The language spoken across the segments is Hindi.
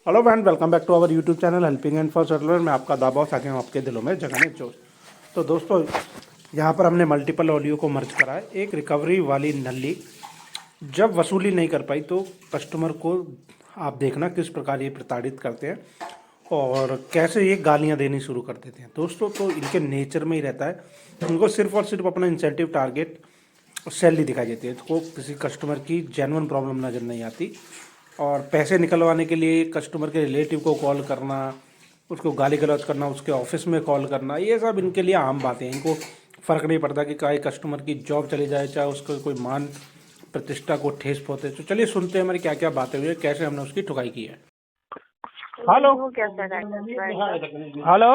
Hello friend, welcome back to our YouTube channel helping and for settler में आपका दाबाव ताकि हम आपके दिलों में जगाने जोश। तो दोस्तों, यहाँ पर हमने मल्टीपल ऑडियो को मर्ज करा है। एक रिकवरी वाली नल्ली जब वसूली नहीं कर पाई तो कस्टमर को आप देखना किस प्रकार ये प्रताड़ित करते हैं और कैसे ये गालियाँ देनी शुरू कर देते हैं। दोस्तों, तो इनके नेचर में ही रहता है, उनको सिर्फ और सिर्फ अपना इंसेंटिव टारगेट सैलरी दिखाई देती है। तो किसी कस्टमर की जेन्युइन प्रॉब्लम नज़र नहीं आती और पैसे निकलवाने के लिए कस्टमर के रिलेटिव को कॉल करना, उसको गाली गलौज करना, उसके ऑफिस में कॉल करना, ये सब इनके लिए आम बातें हैं। इनको फ़र्क नहीं पड़ता कि चाहे कस्टमर की जॉब चली जाए, चाहे उसको कोई मान प्रतिष्ठा को ठेस पहुँचे। तो चलिए सुनते हैं हमारी क्या क्या बातें हुई है, कैसे हमने उसकी ठुकाई की है। हेलो हो गया सर एक्सिस बैंक का हेलो,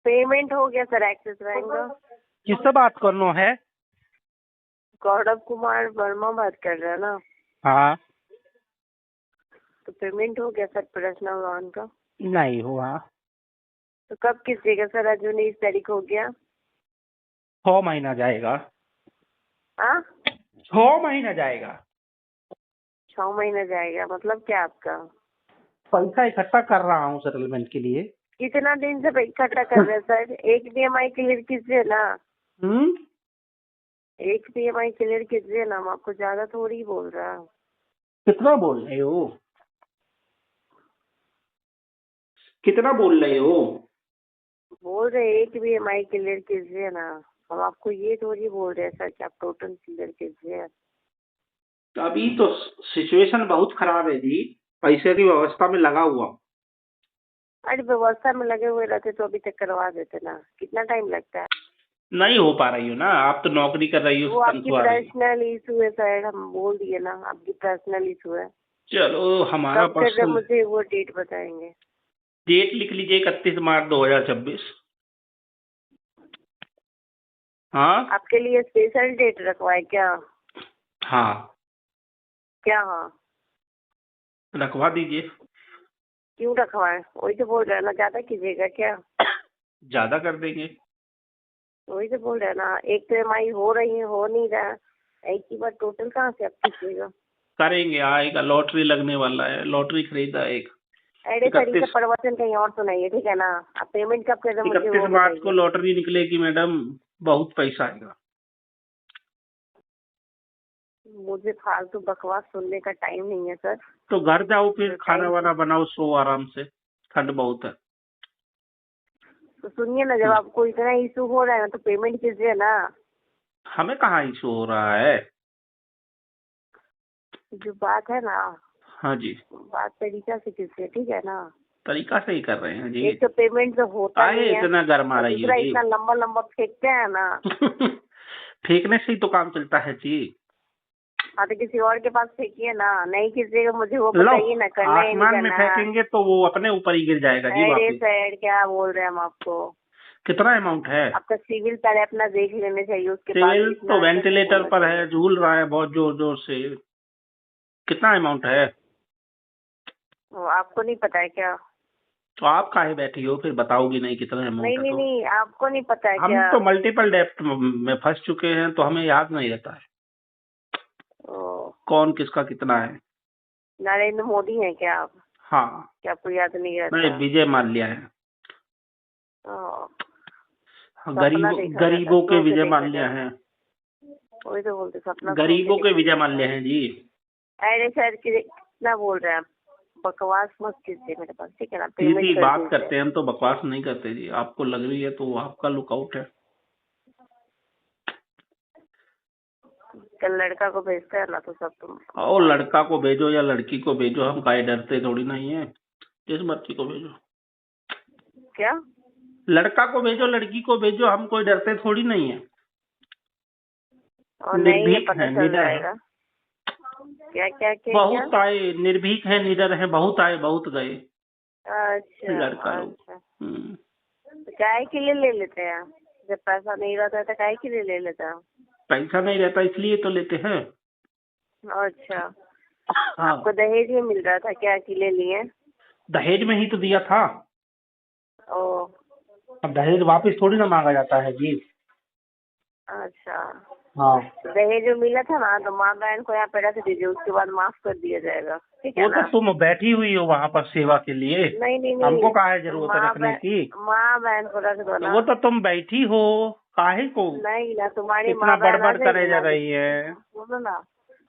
पेमेंट हो गया सर एक्सिस बैंक का। किससे बात करना है? गौरव कुमार वर्मा बात कर रहे हैं ना? हाँ, तो पेमेंट हो गया सर पर्सनल लोन का। नहीं हुआ। तो कब कीजिएगा सर? आज 19 तारीख हो गया। 6 महीना जाएगा। हाँ, 6 महीना जाएगा। 6 महीने जाएगा मतलब क्या आपका? पैसा इकट्ठा कर रहा हूँ सेटलमेंट के लिए। कितना दिन से इकट्ठा कर रहे हैं सर? एक BMI क्लियर कीजिए ना। एक BMI क्लियर कीजिए ना, हम आपको ज्यादा थोड़ी बोल रहा है। कितना बोल रहे हो? कितना बोल रहे हो? बोल रहे एक BMI क्लियर कीजिए ना। हम आपको ये थोड़ी बोल रहे हैं सर कि आप टोटल क्लियर कीजिए। अभी तो सिचुएशन बहुत खराब है जी, पैसे की व्यवस्था में लगा हुआ हूँ। अरे व्यवस्था में लगे हुए रहते तो अभी तक करवा देते ना। कितना टाइम लगता है? नहीं हो पा रही हो ना, आप तो नौकरी कर रही हो, वो आपकी तनख्वाह रही हो। पर्सनल इशू है सर, हम बोल दिए ना, आपकी पर्सनल इशू है। चलो, हमारा कब कर रहे पर्सनल मुझे वो डेट बताएंगे? डेट लिख लीजिए, 31 मार्च 2026। हाँ आपके लिए स्पेशल डेट रखवाए क्या? हाँ, क्या? हाँ, रखवा दीजिए। क्यों रखवाए? वही तो बोल रहे हैं ना, ज्यादा कीजिएगा क्या? ज्यादा कर देंगे। वही तो बोल रहे हैं ना, एक तो EMI हो रही है, हो नहीं रहा है। एक ही बार टोटल कहाँ से आप कीजिएगा? करेंगे, आएगा, लॉटरी लगने वाला है, लॉटरी खरीदा एक। अरे सर, ये सब 31 प्रवचन कहीं और सुनाइए, ठीक है ना? आप पेमेंट कब कर रहे हैं मुझे 31 वो मार्च को बताइए। लॉटरी निकलेगी मैडम, बहुत पैसा आएगा। मुझे फालतू बकवास सुनने का टाइम नहीं है सर। तो घर जाओ, फिर जो खाना टाइम, वाना बनाओ, सो आराम से, ठंड बहुत है। तो सुनिए ना, जब आपको इतना इशू हो रहा है ना तो पेमेंट कीजिए ना। हमें कहाँ इशू हो रहा है? जो बात है ना, हाँ जी, बात तरीका से कीजिए, ठीक है ना? तरीका से ही कर रहे हैं जी। एक तो पेमेंट तो होता काहे नहीं है, इतना गरमा और रही हो दूसरा जी? इतना लंबा लंबा फेंकते हैं ना। फेंकने से ही तो काम चलता है जी। हाँ, तो किसी और के पास फेंकिए ना। नहीं कीजिएगा, मुझे वो लो, बताइए ना, करना है नहीं आसमान में करना है। फेंकेंगे तो वो अपने ऊपर ही गिर जाएगा जी अरे वापिस। सर, क्या बोल रहे हैं हम आपको? कितना अमाउंट है? आपका सिविल पहले अपना देख लेने चाहिए, उसके बाद सिविल इतना तो अच्छा से वेंटिलेटर बोलना पर चाहिए। है, झूल रहा है बहुत जोर जोर से। कितना अमाउंट है? वो आपको नहीं पता है क्या? तो आप काहे बैठी हो, फिर बताओगी नहीं कितना नहीं अमाउंट है नहीं तो? नहीं, आपको नहीं पता है हम क्या? तो मल्टीपल डेप्ट में फंस चुके हैं, तो हमें याद नहीं रहता है ओ, कौन किसका कितना है। नरेंद्र मोदी हैं क्या आप? हाँ, क्या आपको याद नहीं नहीं, रहता? विजय माल्या है। ओ, हाँ, सपना देखा रहता, गरीबों के सो के विजय देखा माल्या हैं। जाता। वही तो बोलते, सपना सो के गरीबों के देखा विजय जाता माल्या है। हैं जी। अरे सर, कितना बोल रहे हैं आप? बकवास मत कीजिए मेरे पास, ठीक है ना? पेमेंट सीधी कर बात दीजिए। करते हैं हम, तो बकवास नहीं करते जी। आपको लग रही है तो वो आपका लुकआउट है। कल लड़का को भेजते हैं ना तो सब तुम और मान लड़का को भेजो या लड़की को भेजो, हम काहे डरते थोड़ी नहीं है। जिस मर्जी को भेजो, क्या? लड़का को भेजो लड़की को भेजो, हम कोई डरते थोड़ी नहीं है। और नहीं, ये निर्भीक पता है, चल निडर है। जाएगा। क्या क्या क्या क्या? बहुत आए, निर्भीक है, निडर है, बहुत आए बहुत गए अच्छा लड़का लोग। अच्छा। हम्म। तो काहे के लिए ले लेते हैं? जब पैसा नहीं रहता है तो काहे के लिए ले लेते हैं? पैसा नहीं रहता इसलिए तो लेते हैं। अच्छा, हाँ, आपको दहेज में मिल रहा था क्या कि ले लिए? दहेज में ही तो दिया था। ओ, अब दहेज वापस थोड़ी ना मांगा जाता है जी। अच्छा। हाँ, तो दहेज जो मिला था ना, तो माँ बहन को यहाँ पे रख दीजिए, उसके बाद माफ कर दिया जाएगा। ठीक है वो तो ना। तुम बैठी हुई हो वहाँ पर सेवा के लिए, नहीं नहीं नहीं, हमको काहे जरूरत है रखने की। माँ बहन को रख दो तो ना। वो तो तुम बैठी हो, काहे को नहीं ना, तुम्हारी इतना माँ बहन आ बड़बड़ करे जाएगी जा ना। रही है। सुनो ना,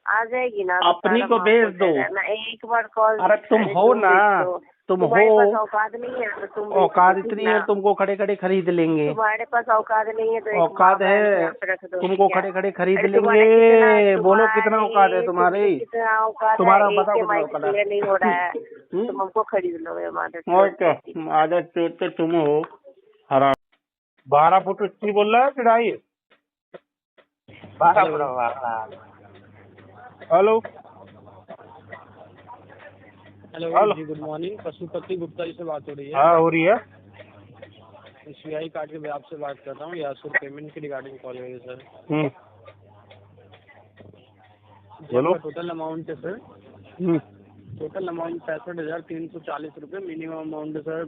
आ जाएगी ना तो अपनी सारा को माफ हो भेज दो। जाएगा ना। एक बार कॉल, अरे तुम अरे हो तुम ना, बेच दो। तुम हो, तुम्हारे पास औकात नहीं है तो तुम बेच दो, औकात ठीक इतनी ना। है तुमको खड़े खड़े खरीद लेंगे। तुम्हारे पास औकात नहीं है तो एक माँ औकात बहन को है, यहाँ पे रख दो, तुमको ठीक है। खड़े खड़े खरीद अरे लेंगे। बोलो कितना औकात है तुमको तुम्हारी, कितना औकात है, तुम्हारा एक बताओ के कितना माई औकात क्लियर नहीं हो रहा है, है। तुम हमको खरीद लो ये मादर और चोद क्या, बेटी। आदत चोट तो तुम हो। हराम। 12 फुट ऊंची बोल रहा है चढ़ाई, 12 foot. Hello hello hello hello. जी, गुड मॉर्निंग। पशुपति गुप्ता जी से बात हो रही है। हाँ हो रही है। SBI कार्ड के आपसे बात कर रहा हूँ, यासुर पेमेंट की रिगार्डिंग कॉल है सर। हम्म, जी, बोलो। आपका टोटल अमाउंट है सर, हम्म, टोटल अमाउंट 65,340 रुपये। मिनिमम अमाउंट है सर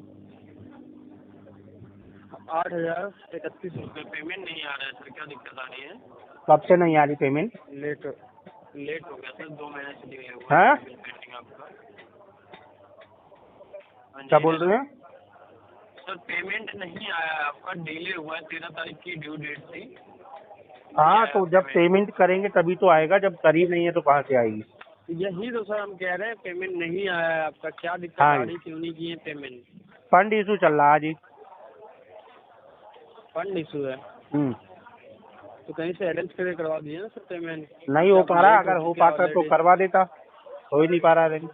8,031 रुपये। पेमेंट नहीं आ रहा है सर, क्या दिक्कत आ रही है? कब से नहीं आ रही पेमेंट? लेट हो गया सर, 2 महीने से डिले हुआ है, है पेंडिंग आपका। हाँ क्या जी, बोल हेलो रहे हैं? सर, पेमेंट नहीं आया है आपका, डिले हुआ है। 13 तारीख की ड्यू डेट थी, नहीं हाँ आया तो जब पेमेंट। पेमेंट करेंगे तभी तो आएगा, जब करी नहीं है तो कहाँ से आएगी। यही तो सर हम कह रहे हैं, पेमेंट नहीं आया है आपका। क्या दिक्कत हाँ आ जी, रही, क्यों नहीं किए पेमेंट? फंड इशू चल रहा है जी। फंड इशू है हम्म, तो कहीं से अरेंज करके करवा दिए ना सर पेमेंट। नहीं क्या हो आप पा रहा, लेट हो अगर हो चुके हैं पाता तो ऑलरेडी? करवा देता, हो ही नहीं पा रहा अरेंज।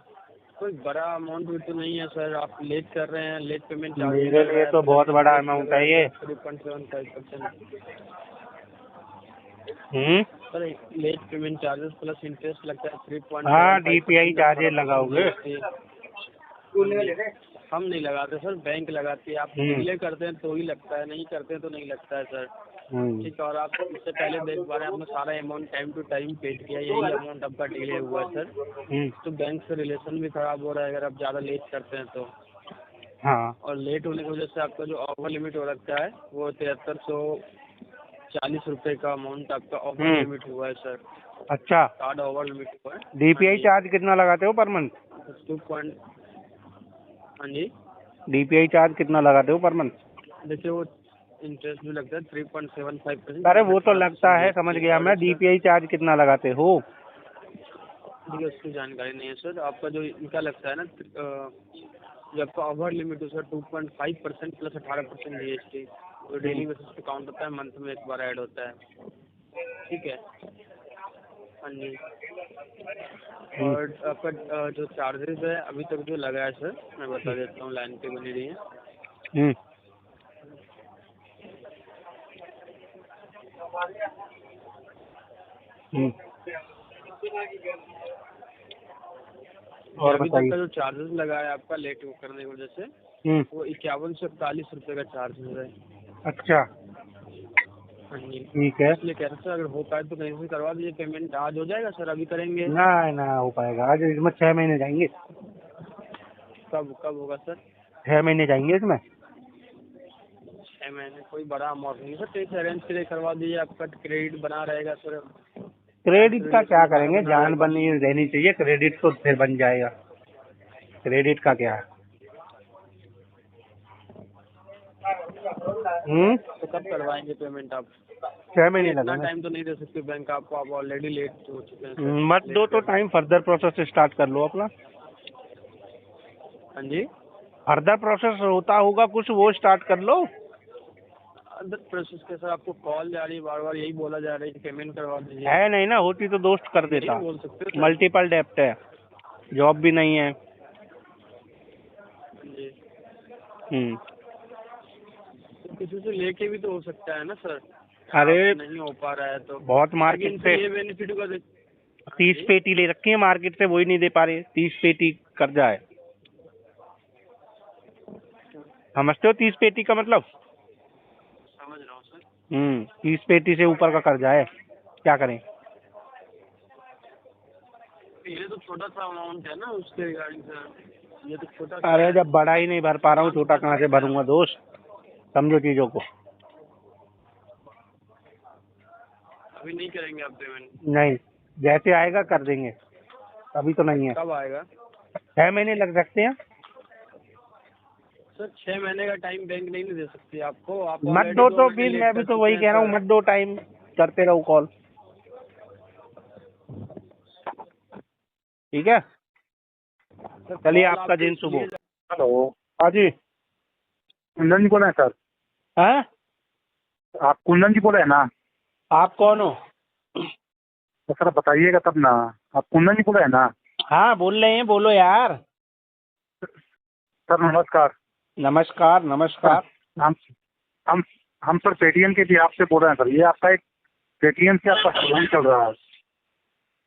कोई बड़ा अमाउंट भी तो नहीं है सर, आप लेट कर रहे हैं, लेट पेमेंट चार्जेस मेरे लग रहा लिए है, तो प्लस बहुत बड़ा इंटरेस्ट लग अमाउंट रहा है है ये। Sir 3.75%। Hmm, sir late payment charges plus interest लगता है हाँ DPI 3.75%, चार्जेस 18% लगाओगे। GST। हम नहीं लगाते सर, बैंक लगाती है। आप हम्म, डिले करते हैं तो ही लगता है, नहीं करते हैं तो नहीं लगता है सर। हम्म, ठीक है, और आप इससे पहले देख पा रहे हैं आपने सारा amount time to time paid किया, यही अमाउंट आपका डिले हुआ है सर। हम्म, तो बैंक से रिलेशन भी खराब हो रहा है अगर आप ज़्यादा लेट करते हैं तो। हाँ, और लेट होने की वजह से आपका जो ओवर लिमिट हो रखा है वो 7340 रुपये का अमाउंट आपका ओवर लिमिट हुआ है सर। अच्छा। कार्ड ओवर लिमिट हुआ है। हाँ DPI जी, चार्ज कितना लगाते हो पर मंथ? 2 पॉइंट। हाँ जी, DPI चार्ज कितना लगाते हो पर मंथ? देखिए वो इंटरेस्ट भी लगता है 3.75%, अरे वो तो 18% लगता है, समझ GST गया और मैं। इसका DPI चार्ज कितना लगाते हो? देखिए उसकी जानकारी नहीं है सर। आपका जो इनका लगता है ना, जो आपका ओवर लिमिट है सर 2.5% प्लस 18% GST, तो डेली बेसिस पे काउंट होता है, मंथ में एक बार ऐड होता है। ठीक है, हाँ जी। और आपका जो चार्जेस है अभी तक जो लगा है सर, मैं बता देता हूँ, लाइन पे बनी रही है। हम्म, हम्म, और अभी तक बताइए। का जो चार्जेस लगा है आपका लेट करने की वजह से, वो 51 से 41 रुपये का चार्जेस है। अच्छा, हाँ जी, ठीक है। इसलिए कह रहे सर अगर हो पाए तो कहीं से करवा दीजिए पेमेंट। आज हो जाएगा सर, अभी करेंगे? ना ना हो पाएगा आज, इसमें 6 महीने जाएंगे। कब कब होगा सर? 6 महीने जाएंगे इसमें। 6 महीने कोई बड़ा अमाउंट नहीं सर, कहीं से अरेंज करके करवा दीजिए, आपका क्रेडिट बना रहेगा सर। बैंक क्रेडिट से का रिलेशन क्या दोबारा करेंगे, बना जान रहेगा। बनी रहनी चाहिए, क्रेडिट तो फिर बन जाएगा। क्रेडिट का क्या है। तो कब करवाएंगे पेमेंट आप? 6 महीने इतना लगेंगे। टाइम तो नहीं दे सकते बैंक आपको, आप ऑलरेडी लेट हो चुके हैं सर, मत लेट दो तो कर रहे टाइम, फर्दर प्रोसेस स्टार्ट कर लो अपना। हैं। हाँ जी, फर्दर प्रोसेस होता होगा कुछ, वो स्टार्ट कर लो। अदर प्रोसेस के सर आपको कॉल जा रही है, बार बार यही बोला जा रहा है कि पेमेंट करवा दीजिए। है नहीं ना, होती तो दोस्त कर यही देता। बोल सकते हो सर। मल्टीपल डेप्ट है, जॉब भी नहीं है। हाँ जी, हम्म, तो किसी से लेके भी तो हो सकता है ना सर। अरे आपसे नहीं हो पा रहा है तो बहुत लेकिन मार्केट फिर से ये बेनिफिट होगा 30 पेटी ले रखी है मार्केट से, वही नहीं दे पा रहे। 30 पेटी कर्जा है, समझते हो 30 पेटी का मतलब? समझ रहा हूँ सर। 30 पेटी से ऊपर का कर्जा है, क्या करें। ये तो छोटा सा अमाउंट है ना उसके रिगार्डिंग सर, ये तो छोटा सा अरे है। जब बड़ा ही नहीं भर पा रहा हूँ, छोटा कहाँ से भरूंगा दोस्त, समझो चीजों को। अभी नहीं करेंगे आप पेमेंट? नहीं, जैसे आएगा कर देंगे, अभी तो नहीं है। कब आएगा? 6 महीने लग सकते हैं। सर 6 महीने का टाइम बैंक नहीं दे सकती आपको, आप मत ऑलरेडी दो 2 तो महीने फिर, लेट मैं भी कर तो चुके वही हैं कह रहा हूँ, सर। मत दो, टाइम करते रहो कॉल। ठीक है, सर चलिए कॉल आपका आपको दिन शुभ हो। इसलिए हेलो, हाँ जी। कुंदन जी बोल रहे हैं सर? हैं? आप कुंदन जी बोल रहे हैं ना? आप कौन हो? तो सर बताइएगा तब ना। आप कुंदन जी बोल रहे हैं ना? हाँ बोल रहे हैं, बोलो यार। सर नमस्कार। नमस्कार सर नमस्कार। हम हम हम सर पेटीएम के बिहाफ से बोल रहे हैं सर। ये आपका एक पेटीएम से आपका सामान चल रहा है।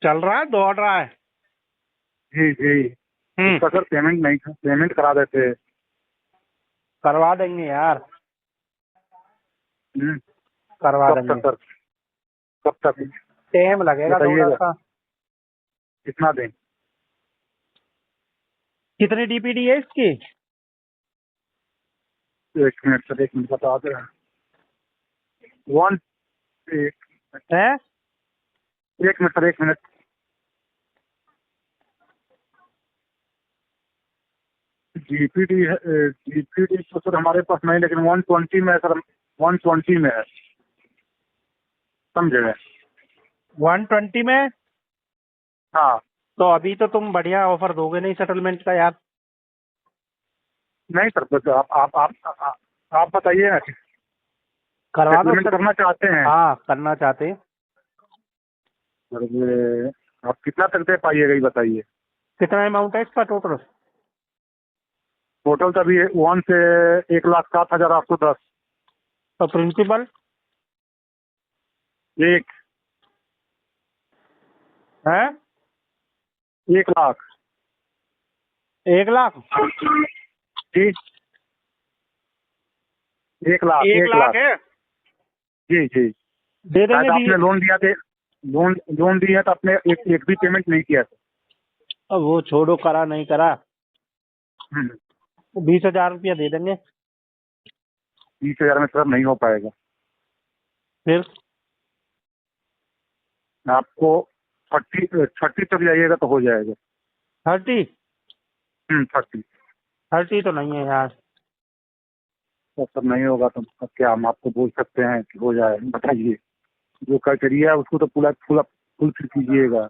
चल रहा है, दौड़ रहा है। जी जी। उसका सर पेमेंट करा देते। करवा देंगे यार, हम्म, करवा कब देंगे। तक सर? कब तक टाइम लगेगा थोड़ा बताइएगा? सा। कितना दें? कितनी डीपीडी है इसकी? एक मिनट सर, एक मिनट बता दे। वन एक है? एक मिनट सर, एक मिनट। जीपीडी है। जीपीडी तो सर हमारे पास नहीं, लेकिन 120 में है सर। 120 में है, समझे? 120 में? हाँ। तो अभी तो तुम बढ़िया ऑफर दोगे नहीं सेटलमेंट का यार। नहीं सर, बस आप बताइए ना। करवा दो सेटलमेंट सर। करना चाहते हैं? हाँ करना चाहते हैं। सर ये आप कितना तक दे पाइएगा ये बताइए। कितना अमाउंट है इसका टोटल? टोटल तो अभी 1 से 1,07,810। तो प्रिंसिपल? एक है? 1,00,000। 1 लाख? जी, 1,00,000। 1 लाख है? जी जी। दे शायद देंगे आपने भी। लोन दिया थे। लोन दिया तो आपने एक भी पेमेंट नहीं किया सर। अब वो छोड़ो, करा नहीं करा। हम्म, 20,000 रुपया दे देंगे। 20,000 में सर नहीं हो पाएगा। फिर आपको 30 तक जाइएगा तो हो जाएगा। 30? 30। 30 तो नहीं है यार। तो सर नहीं होगा तो अब क्या हम आपको बोल सकते हैं कि हो जाए? बताइए, जो क्राइटेरिया है उसको तो पूरा फुल कीजिएगा।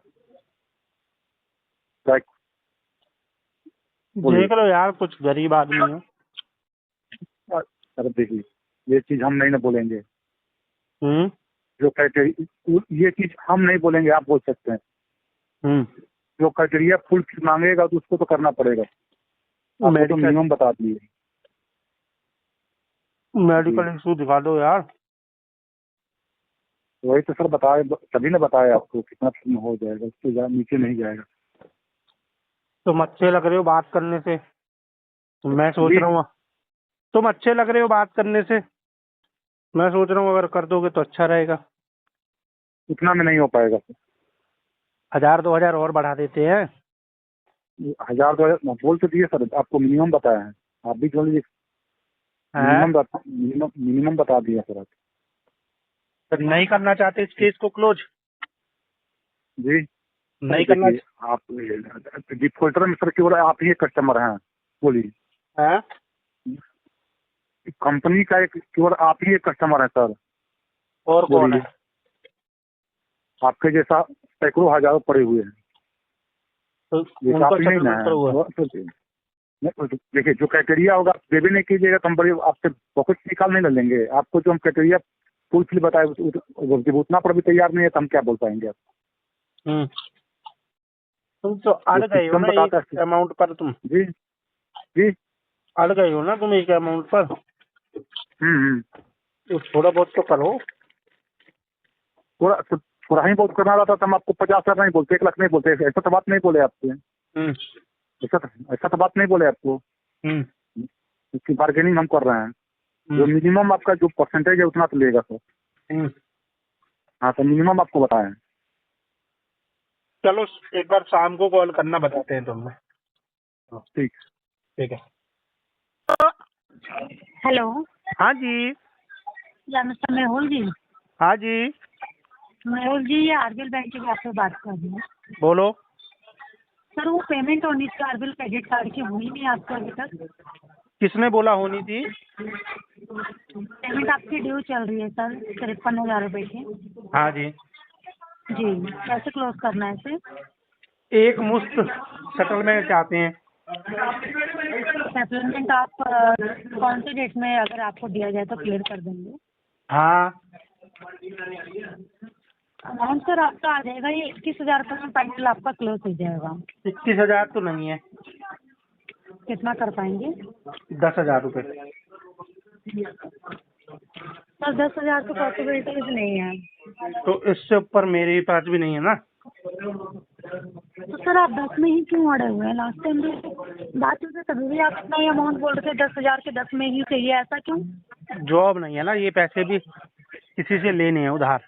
क्या- बोलिए। देख लो यार, कुछ गरीब आदमी है। सर देखिए, ये चीज हम नहीं ना बोलेंगे। हम्म जो क्राइटेरिया, ये चीज हम नहीं बोलेंगे, आप बोल सकते हैं। हम्म। जो क्राइटेरिया फुल मांगेगा तो उसको तो करना पड़ेगा। आपको तो मेडिकल मिनिमम बता दिए। मेडिकल इशू दिखा दो यार। वही तो सर बताए, तभी ने बताया आपको कितना में हो जाएगा, उससे नीचे नहीं जाएगा। तुम अच्छे लग रहे हो बात करने से, मैं सोच जी, रहा हूँ। तुम अच्छे लग रहे हो बात करने से, मैं सोच रहा हूँ अगर कर दोगे तो अच्छा रहेगा। उतना में नहीं हो पाएगा सर। 1,000-2,000 और बढ़ा देते हैं। 1,000-2,000 बोल तो दिए सर, आपको मिनिमम बताया है। आप भी बोल लीजिए। हैं? मिनिमम बता दिया सर आप। तो नहीं करना चाहते इस केस को क्लोज? जी नहीं करना? देखिए, आप डिफॉल्टर में सर केवल आप ही एक कस्टमर हैं। बोलिए। है? कंपनी का एक केवल आप ही एक कस्टमर है सर। और कौन है? बोलिए। आपके जैसा सैकड़ों हजारों पड़े हुए हैं। तो जैसा उनका आप ही नहीं ना सेटलमेंट है करो। देखिए, जो क्राइटेरिया होगा आप भी नहीं कीजिएगा, कंपनी आपसे पॉकेट निकाल नहीं लेंगे। आपको जो हम क्राइटेरिया फुल फिल बताए जब उतना पर भी तैयार नहीं है तो हम क्या बोल पाएंगे आपको? हम्म। तुम तो जो अड़ गए हो सिस्टम ना बताता एक है। अमाउंट पर। तुम जी जी। अड़ गए हो ना तुम एक अमाउंट पर। हम्म। तो थोड़ा बहुत तो करो। थोड़ा ही बहुत करना रहता तो हम आपको 50,000 नहीं बोलते, 1,00,000 नहीं बोलते। ऐसा तो बात नहीं बोले आपसे। हम्म ऐसा तो बात नहीं बोले आपको। हम्म इसकी बार्गेनिंग हम कर रहे हैं। जो हम्म मिनिमम आपका जो परसेंटेज है उतना तो लेगा सर। हम्म। हाँ, तो मिनिमम आपको बताएं। चलो एक बार शाम को कॉल करना, बताते हैं तुम्हें। ठीक। ठीक है। हेलो। हाँ जी। नमस्ते मेहुल जी। हाँ जी। मेहुल जी, ये आरबीएल बैंक के आपसे बात कर रही हूँ। बोलो। सर वो पेमेंट होनी थी आरबीएल क्रेडिट कार्ड की, हुई नहीं आपको अभी तक। किसने बोला होनी थी? पेमेंट आपकी ड्यू चल रही है सर 53,000 रुपये की। हाँ जी। जी, कैसे क्लोज करना है इसे? एक मुश्त सेटलमेंट चाहते हैं। सेटलमेंट आप कौन सी डेट में अगर आपको दिया जाए तो क्लियर कर देंगे? हाँ, अमाउंट सर आपका आ जाएगा ये 21,000 रुपये में फाइनल आपका क्लोज हो जाएगा। 21,000 तो नहीं है, कितना कर पाएंगे? 10,000 रुपये। सर 10,000 तो पॉसिबिलिटीज नहीं है। तो इससे ऊपर मेरे पास भी नहीं है ना। तो सर आप 10 में ही क्यों अड़े हुए हैं? लास्ट टाइम भी बात हुई थी तभी भी आप इतना ही अमाउंट बोल रहे थे 10,000 के 10 में ही चाहिए, ऐसा क्यों? जॉब नहीं है ना, ये पैसे भी किसी से लेने हैं उधार।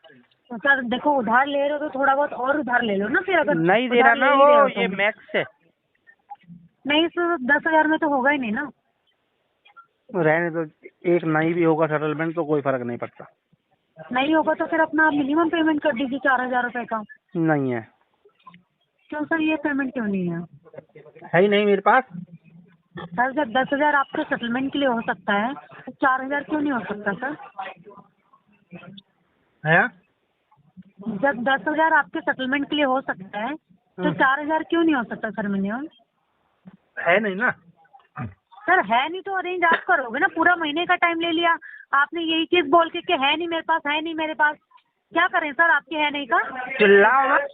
तो सर देखो उधार ले रहे हो तो थोड़ा बहुत और उधार ले लो ना फिर, अगर नहीं दे रहा उधार ले ना ही वो, रहे हो तो। ये मैक्स है। नहीं सर 10,000 में तो होगा ही नहीं ना। रहने तो, एक नहीं भी होगा सेटलमेंट तो कोई फर्क नहीं पड़ता। नहीं होगा तो फिर अपना मिनिमम पेमेंट कर दीजिए 4,000 रुपये का। नहीं है, क्यों सर ये पेमेंट क्यों नहीं है? है ही नहीं मेरे पास। सर जब 10,000 आपके सेटलमेंट के लिए हो सकता है तो 4,000 क्यों नहीं हो सकता सर? है, जब 10,000 आपके सेटलमेंट के लिए हो सकता है तो 4,000 क्यों नहीं हो सकता सर मिनिमम? है नहीं ना। सर है नहीं तो अरेंज आप करोगे ना, पूरा महीने का टाइम ले लिया आपने यही चीज बोल के कि है नहीं मेरे पास, है नहीं मेरे पास। क्या करें सर आपके है नहीं का? चिल्लाओ मत।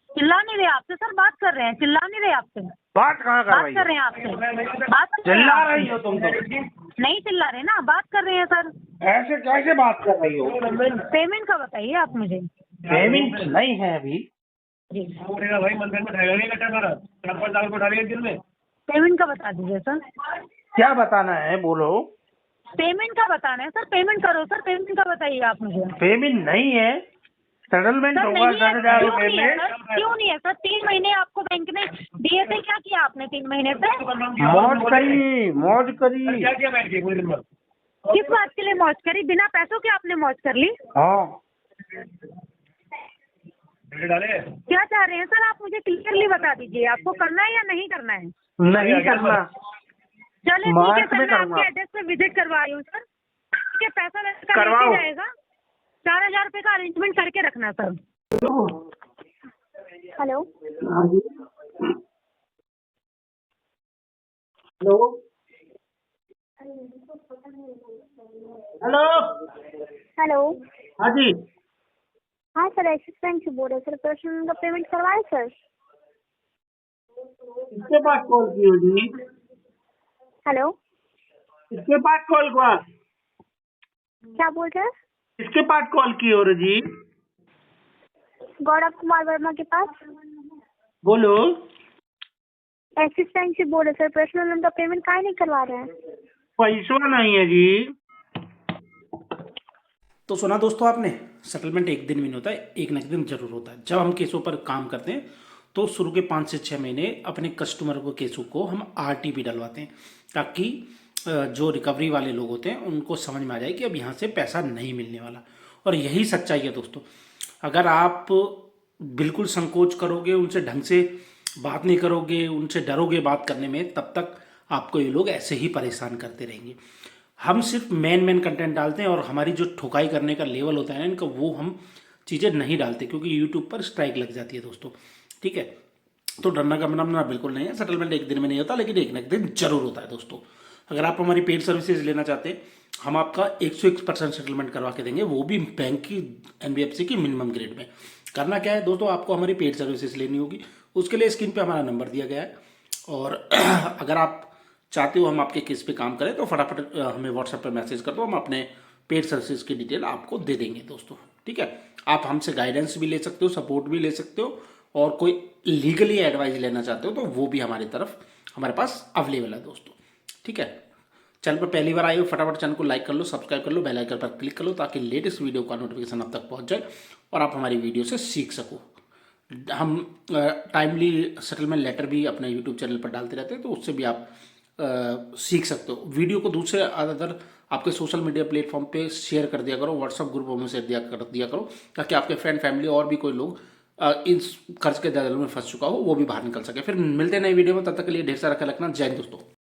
चिल्ला नहीं रहे आपसे सर, बात कर रहे हैं, चिल्ला नहीं रहे आपसे, बात कहाँ कर बात रही कर हो? रहे हैं आपसे, बात कर रहे हैं चिल्ला आपसे। रही हो तुम तो। नहीं चिल्ला रहे ना, बात कर रहे हैं सर। ऐसे कैसे बात कर रही हो? पेमेंट का बताइए आप मुझे। पेमेंट नहीं है अभी। जी भाई मंदिर में ढाई नहीं कटा मेरा 4-5 को डालेंगे दिन में। पेमेंट का बता दीजिए सर। क्या बताना है बोलो? पेमेंट का बताना है सर, पेमेंट करो सर, पेमेंट का बताइए आप मुझे। पेमेंट नहीं है, सेटलमेंट सर होगा नहीं है, 10,000 क्यों रुपये नहीं है में। सर, क्यों नहीं है सर? 3 महीने आपको बैंक ने दिए थे, क्या किया आपने 3 महीने से? मौज करी, मौज करी। क्या किया बैठ के पूरे दिन भर? किस बात के लिए मौज करी? बिना पैसों के आपने मौज कर ली। हाँ, डाले क्या चाह रहे हैं सर आप मुझे क्लियरली बता दीजिए, आपको करना है या नहीं करना है? नहीं करना। चलिए ठीक है मार्च सर, में मैं करूँगा। आपके एड्रेस पे विजिट करवा रही हूँ सर। ठीक है, पैसा वैसा का करवाओ। लेके जाएगा, 4,000 रुपये का अरेंजमेंट करके रखना sir. Hello hello, hello. Hello. हाँ जी, हाँ सर, एक्सिस बैंक से बोल रहे सर, पर्सनल का पेमेंट करवाए सर? किसके पास कॉल की हो जी? हेलो, किसके पास कॉल हुआ? क्या बोल रहे हैं? किसके पास कॉल की हो रही जी? गौरव कुमार वर्मा के पास। बोलो। एक्सिस बैंक से बोल रहे सर, पर्सनल लोन का पेमेंट काहे नहीं करवा रहे हैं? पैसा नहीं है जी। तो सुना दोस्तों आपने, सेटलमेंट एक दिन में नहीं होता है, एक न एक दिन जरूर होता है। जब हम केसों पर काम करते हैं तो शुरू के 5 से 6 महीने अपने कस्टमर को केसों को हम आरटीपी डलवाते हैं, ताकि जो रिकवरी वाले लोग होते हैं उनको समझ में आ जाए कि अब यहाँ से पैसा नहीं मिलने वाला। और यही सच्चाई है दोस्तों। अगर आप बिल्कुल संकोच करोगे, उनसे ढंग से बात नहीं करोगे, उनसे डरोगे बात करने में, तब तक आपको ये लोग ऐसे ही परेशान करते रहेंगे। हम सिर्फ मेन कंटेंट डालते हैं और हमारी जो ठुकाई करने का लेवल होता है ना इनका, वो हम चीज़ें नहीं डालते, क्योंकि यूट्यूब पर स्ट्राइक लग जाती है दोस्तों। ठीक है, तो डरना का मना बिल्कुल नहीं है। सेटलमेंट एक दिन में नहीं होता, लेकिन एक न एक दिन जरूर होता है दोस्तों। अगर आप हमारी पेड सर्विसेज लेना चाहते हैं, हम आपका 101% सेटलमेंट करवा के देंगे, वो भी बैंक की NBFC की मिनिमम ग्रेड में। करना क्या है दोस्तों, आपको हमारी पेड सर्विसेज लेनी होगी। उसके लिए स्क्रीन पे हमारा नंबर दिया गया है, और अगर आप चाहते हो हम आपके केस पे काम करें तो फटाफट हमें व्हाट्सएप पे मैसेज कर दो, हम अपने पेड सर्विसेज की डिटेल आपको दे देंगे दोस्तों। ठीक है, आप हमसे गाइडेंस भी ले सकते हो, सपोर्ट भी ले सकते हो, और कोई लीगली एडवाइस लेना चाहते हो तो वो भी हमारे पास अवेलेबल है दोस्तों। ठीक है, चैनल पर पहली बार आए हो, फटाफट चैनल को लाइक कर लो, सब्सक्राइब कर लो, बेल आइकन पर क्लिक कर लो, ताकि लेटेस्ट वीडियो का नोटिफिकेशन आप तक पहुंच जाए और आप हमारी वीडियो से सीख सको। हम टाइमली सेटलमेंट लेटर भी अपने यूट्यूब चैनल पर डालते रहते हैं, तो उससे भी आप सीख सकते हो। वीडियो को दूसरे अदर आपके सोशल मीडिया प्लेटफॉर्म पे शेयर कर दिया करो, व्हाट्सएप ग्रुपों में शेयर दिया करो, ताकि आपके फ्रेंड फैमिली और भी कोई लोग इस कर्ज के दलदल में फंस चुका हो वो भी बाहर निकल सके। फिर मिलते हैं नई वीडियो में, तब तक के लिए ढेर सारा ख्याल रखना। जय हिंद दोस्तों।